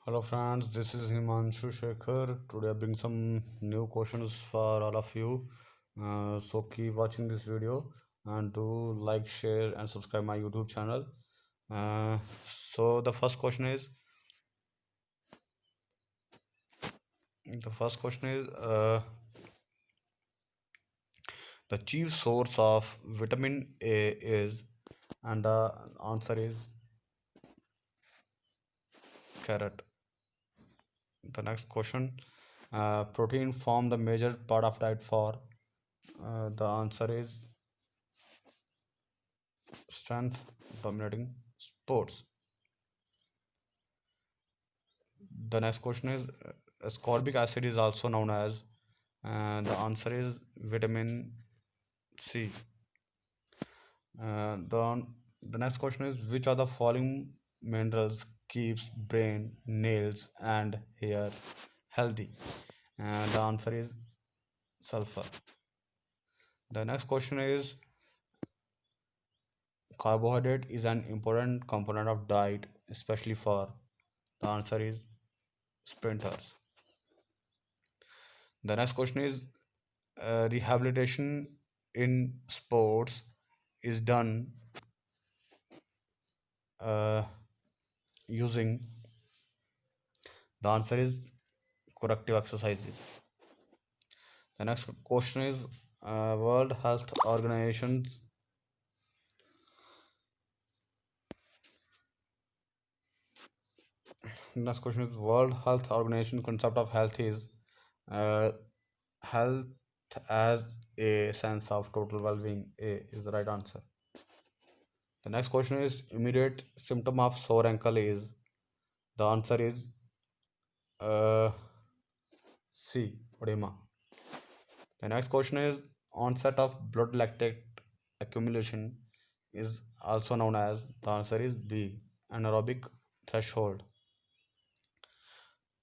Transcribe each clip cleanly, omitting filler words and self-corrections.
Hello friends, this is Himanshu Shekhar. Today I bring some new questions for all of you. So keep watching this video and do like, share and subscribe my YouTube channel. So the first question is the chief source of vitamin A is, and the answer is carrot. The next question, protein form the major part of diet for. The answer is strength dominating sports. The next question is ascorbic acid is also known as, and the answer is vitamin C. The next question is which of the following minerals keeps brain, nails, and hair healthy? And the answer is sulfur. The next question is carbohydrate is an important component of diet, especially for. The answer is sprinters. The next question is rehabilitation in sports is done uh, using. The answer is corrective exercises. The next question is World Health Organization's. Next question is World Health Organization concept of health is uh, health as a sense of total well-being. A is the right answer. The next question is immediate symptom of sore ankle is. The answer is uh, C. Edema. The next question is onset of blood lactate accumulation is also known as. The answer is B. Anaerobic threshold.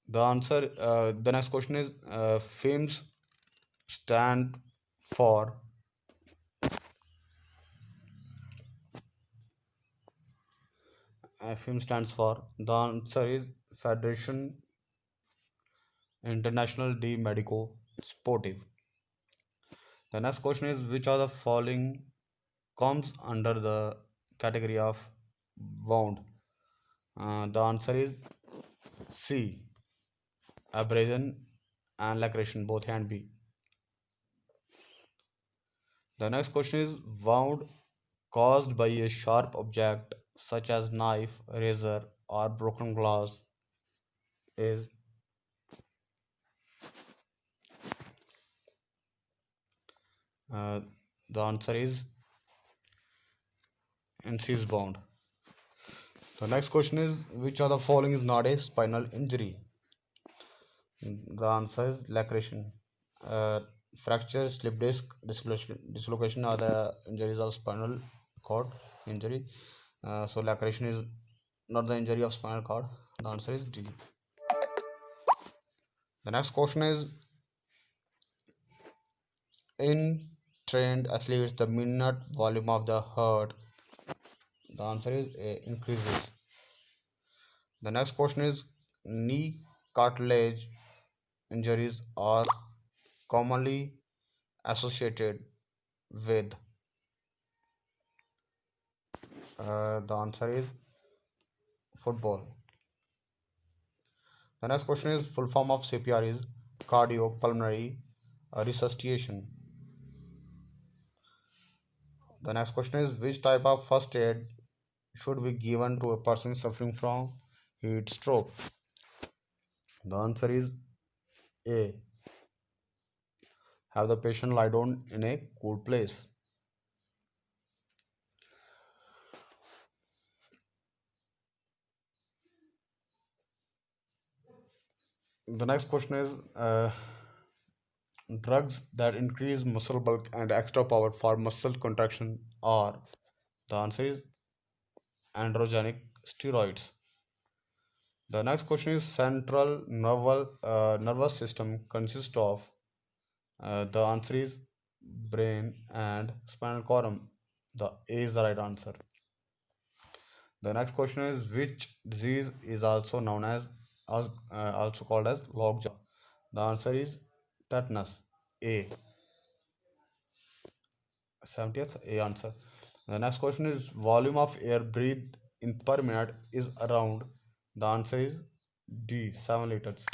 The next question is FIMS stand for. FIMS stands for. The answer is Federation International de Medico Sportive. The next question is which of the following comes under the category of wound? The answer is C. Abrasion and laceration, both A and B. The next question is wound caused by a sharp object such as knife, razor, or broken glass is. Uh, the answer is incised wound. The next question is which of the following is not a spinal injury? The answer is laceration. Uh, Fracture, slip disc, dislocation are the injuries of spinal cord injury. So laceration is not the injury of spinal cord. The answer is D. The next question is in trained athletes the minute volume of the heart. The answer is A, increases. The next question is knee cartilage injuries are commonly associated with. The answer is football. The next question is full form of CPR is cardiopulmonary resuscitation. The next question is which type of first aid should be given to a person suffering from heat stroke? The answer is A. Have the patient lie down in a cool place. The next question is drugs that increase muscle bulk and extra power for muscle contraction are. The answer is androgenic steroids. The next question is central nervous system consists of. The answer is brain and spinal column. The A is the right answer. The next question is which disease is also known as also called as lockjaw? The answer is tetanus. A. 70th A answer. The next question is volume of air breathed in per minute is around. The answer is D. 7 liters.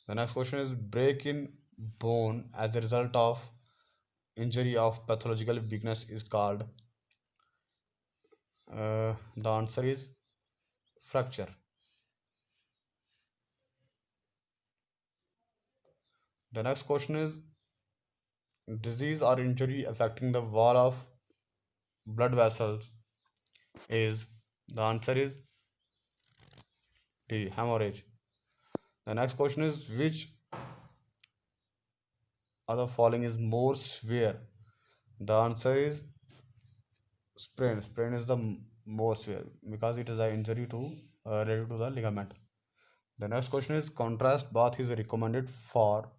The next question is break in bone as a result of injury of pathological weakness is called. The answer is fracture. The next question is disease or injury affecting the wall of blood vessels is. The answer is D. Hemorrhage. The next question is which of the following is more severe? The answer is sprain. Sprain is the more severe because it is an injury to related to the ligament. The next question is contrast bath is recommended for.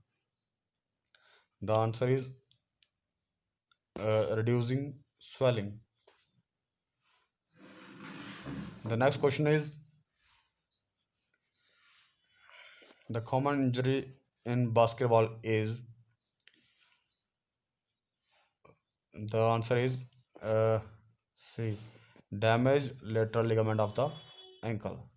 The answer is reducing swelling. The next question is the common injury in basketball is. The answer is C. Damaged lateral ligament of the ankle.